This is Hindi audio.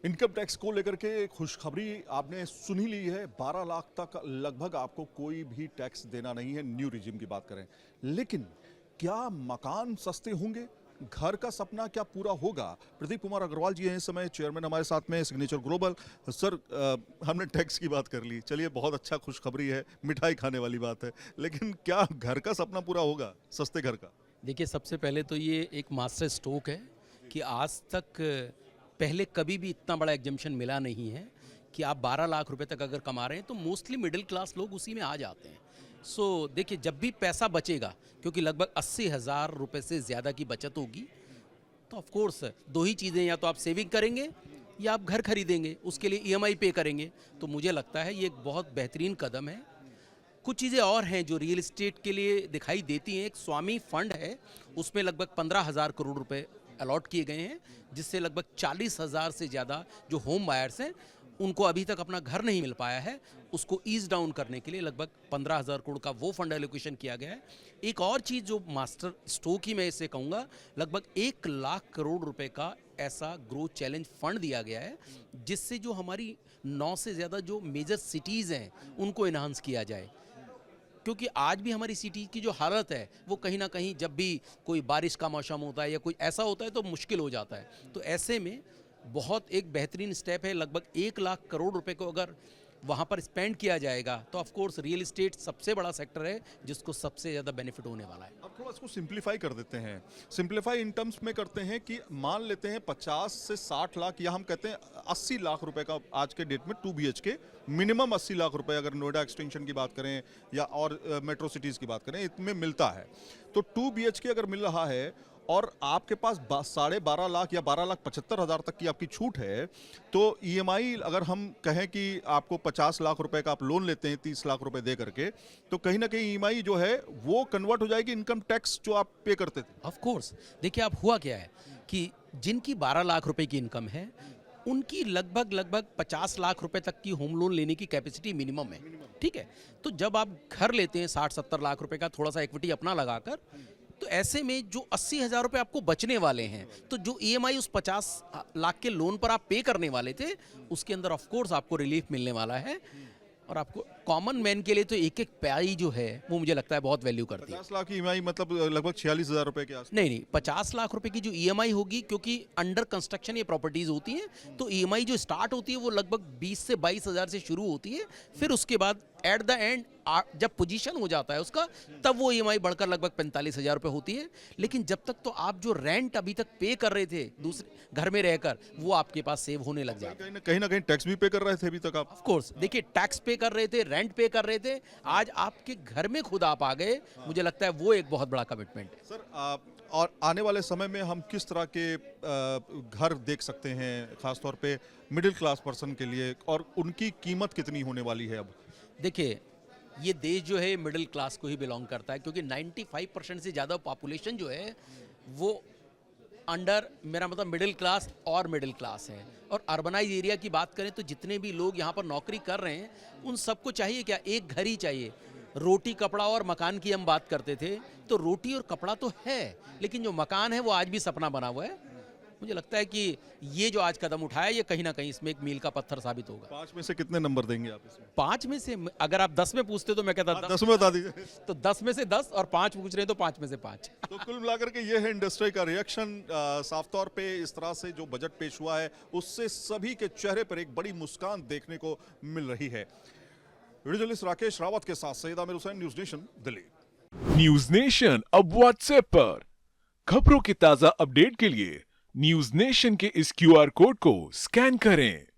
इनकम टैक्स को लेकर के खुशखबरी आपने सुन ही ली है। 12 लाख तक लगभग आपको कोई भी टैक्स देना नहीं है, न्यू रिजिम की बात करें। लेकिन क्या मकान सस्ते होंगे? घर का सपना क्या पूरा होगा? प्रदीप कुमार अग्रवाल जी हैं इस समय, चेयरमैन हमारे साथ में सिग्नेचर ग्लोबल। सर, हमने टैक्स की बात कर ली, चलिए बहुत अच्छा खुशखबरी है, मिठाई खाने वाली बात है। लेकिन क्या घर का सपना पूरा होगा, सस्ते घर का? देखिए, सबसे पहले तो ये एक मास्टर स्ट्रोक है कि आज तक पहले कभी भी इतना बड़ा एग्जम्पशन मिला नहीं है कि आप 12 लाख रुपए तक अगर कमा रहे हैं तो मोस्टली मिडिल क्लास लोग उसी में आ जाते हैं। सो देखिए, जब भी पैसा बचेगा, क्योंकि लगभग 80,000 रुपये से ज़्यादा की बचत होगी, तो ऑफ कोर्स दो ही चीज़ें, या तो आप सेविंग करेंगे या आप घर खरीदेंगे, उसके लिए ईएमआई पे करेंगे। तो मुझे लगता है ये एक बहुत बेहतरीन कदम है। कुछ चीज़ें और हैं जो रियल एस्टेट के लिए दिखाई देती हैं। एक स्वामी फंड है, उसमें लगभग 15,000 करोड़ रुपए अलॉट किए गए हैं, जिससे लगभग 40,000 से ज़्यादा जो होम बायर्स हैं, उनको अभी तक अपना घर नहीं मिल पाया है, उसको ईज डाउन करने के लिए लगभग 15,000 करोड़ का वो फंड एलोकेशन किया गया है। एक और चीज़ जो मास्टर स्ट्रोक ही मैं इसे कहूँगा, लगभग 1 लाख करोड़ रुपए का ऐसा ग्रोथ चैलेंज फंड दिया गया है, जिससे जो हमारी 9 से ज़्यादा जो मेजर सिटीज़ हैं, उनको इन्हांस किया जाए। क्योंकि आज भी हमारी सिटी की जो हालत है, वो कहीं ना कहीं जब भी कोई बारिश का मौसम होता है या कोई ऐसा होता है तो मुश्किल हो जाता है। तो ऐसे में बहुत एक बेहतरीन स्टेप है। लगभग 1 लाख करोड़ रुपए को अगर वहाँ पर स्पेंड किया जाएगा तो ऑफ कोर्स रियल एस्टेट सबसे बड़ा सेक्टर है जिसको सबसे ज़्यादा बेनिफिट होने वाला है। अब थोड़ा इसको सिंप्लीफाई कर देते हैं। सिंप्लीफाई इन टर्म्स में करते हैं कि मान लेते हैं 50 से 60 लाख, या हम कहते हैं 80 लाख रुपए का आज के डेट में 2 BHK, मिनिमम 80 लाख रुपए अगर नोएडा एक्सटेंशन की बात करें या और मेट्रो सिटीज़ की बात करें, इसमें मिलता है। तो 2 BHK अगर मिल रहा है और आपके पास 12.5 लाख या 12,75,000 तक की आपकी छूट है, तो ईएमआई अगर हम कहें कि आपको 50 लाख रुपए का आप लोन लेते हैं 30 लाख रुपए दे करके, तो कहीं ना कहीं ईएमआई जो है वो कन्वर्ट हो जाएगी इनकम टैक्स जो आप पे करते थे। ऑफ कोर्स देखिए, आप हुआ क्या है कि जिनकी 12 लाख रुपए की इनकम है, उनकी लगभग लगभग 50 लाख रुपए तक की होम लोन लेने की कैपेसिटी मिनिमम है। ठीक है, तो जब आप घर लेते हैं 60-70 लाख रुपए का, थोड़ा सा इक्विटी अपना लगाकर, तो ऐसे में जो 80,000 रुपये आपको बचने वाले हैं, तो जो ईएमआई उस 50 लाख के लोन पर आप पे करने वाले थे, उसके अंदर ऑफ कोर्स आपको रिलीफ मिलने वाला है। और आपको कॉमन मैन के लिए तो एक एक पैई जो है वो मुझे लगता है बहुत वैल्यू करती है। 50 लाख की ईएमआई मतलब लगभग 46,000 रुपए के आसपास। नहीं नहीं, 50 लाख रुपए की जो ईएमआई होगी, क्योंकि अंडर कंस्ट्रक्शन ये प्रॉपर्टीज होती हैं, तो ईएमआई जो स्टार्ट होती है वो लगभग 20 से 22,000 से शुरू होती है। फिर उसके बाद एट द एंड जब पोजीशन हो जाता है उसका, तब वो ईएमआई बढ़कर लगभग 45,000 रुपये होती है। लेकिन जब तक तो आप जो रेंट अभी तक पे कर रहे थे दूसरे घर में रहकर, वो आपके पास सेव होने लग जाता है। कहीं ना कहीं टैक्स भी पे कर रहे थे अभी तक आप। ऑफ कोर्स देखिए, टैक्स पे कर रहे थे, रेंट पे कर रहे थे, आज आपके घर में खुद आप आ गए। मुझे लगता है वो एक बहुत बड़ा कमिटमेंट है। सर, और आने वाले समय में हम किस तरह के घर देख सकते हैं, खासतौर पे मिडिल क्लास पर्सन के लिए, और उनकी कीमत कितनी होने वाली है अब? देखिए, ये देश जो है मिडिल क्लास को ही बिलोंग करता है, क्योंकि 95% से ज़्यादा पॉपुलेशन जो है वो अंडर, मेरा मतलब मिडिल क्लास और मिडिल क्लास है। और अर्बनाइज एरिया की बात करें तो जितने भी लोग यहाँ पर नौकरी कर रहे हैं, उन सबको चाहिए क्या? एक घर ही चाहिए। रोटी कपड़ा और मकान की हम बात करते थे, तो रोटी और कपड़ा तो है, लेकिन जो मकान है वो आज भी सपना बना हुआ है। मुझे लगता है कि ये जो आज कदम उठाया, ये कहीं ना कहीं इसमें एक मील का पत्थर साबित होगा। 5 में से कितने नंबर देंगे आप इसमें? 5 में से अगर आप 10 में पूछते तो मैं कहता 10 में बता दीजिए। तो 10 में से 10, और 5 पूछ रहे हैं तो 5 में से 5। तो कुल मिलाकर के ये है इंडस्ट्री का रिएक्शन। साफ तौर पे इस तरह से जो बजट पेश हुआ है, उससे सभी के चेहरे पर एक बड़ी मुस्कान देखने को मिल रही है। वीडियो जर्नलिस्ट राकेश रावत के साथ Saeed Aamir Hussain, news nation, Delhi. News nation अब व्हाट्सएप पर खबरों के ताजा अपडेट के लिए न्यूज नेशन के इस क्यूआर कोड को स्कैन करें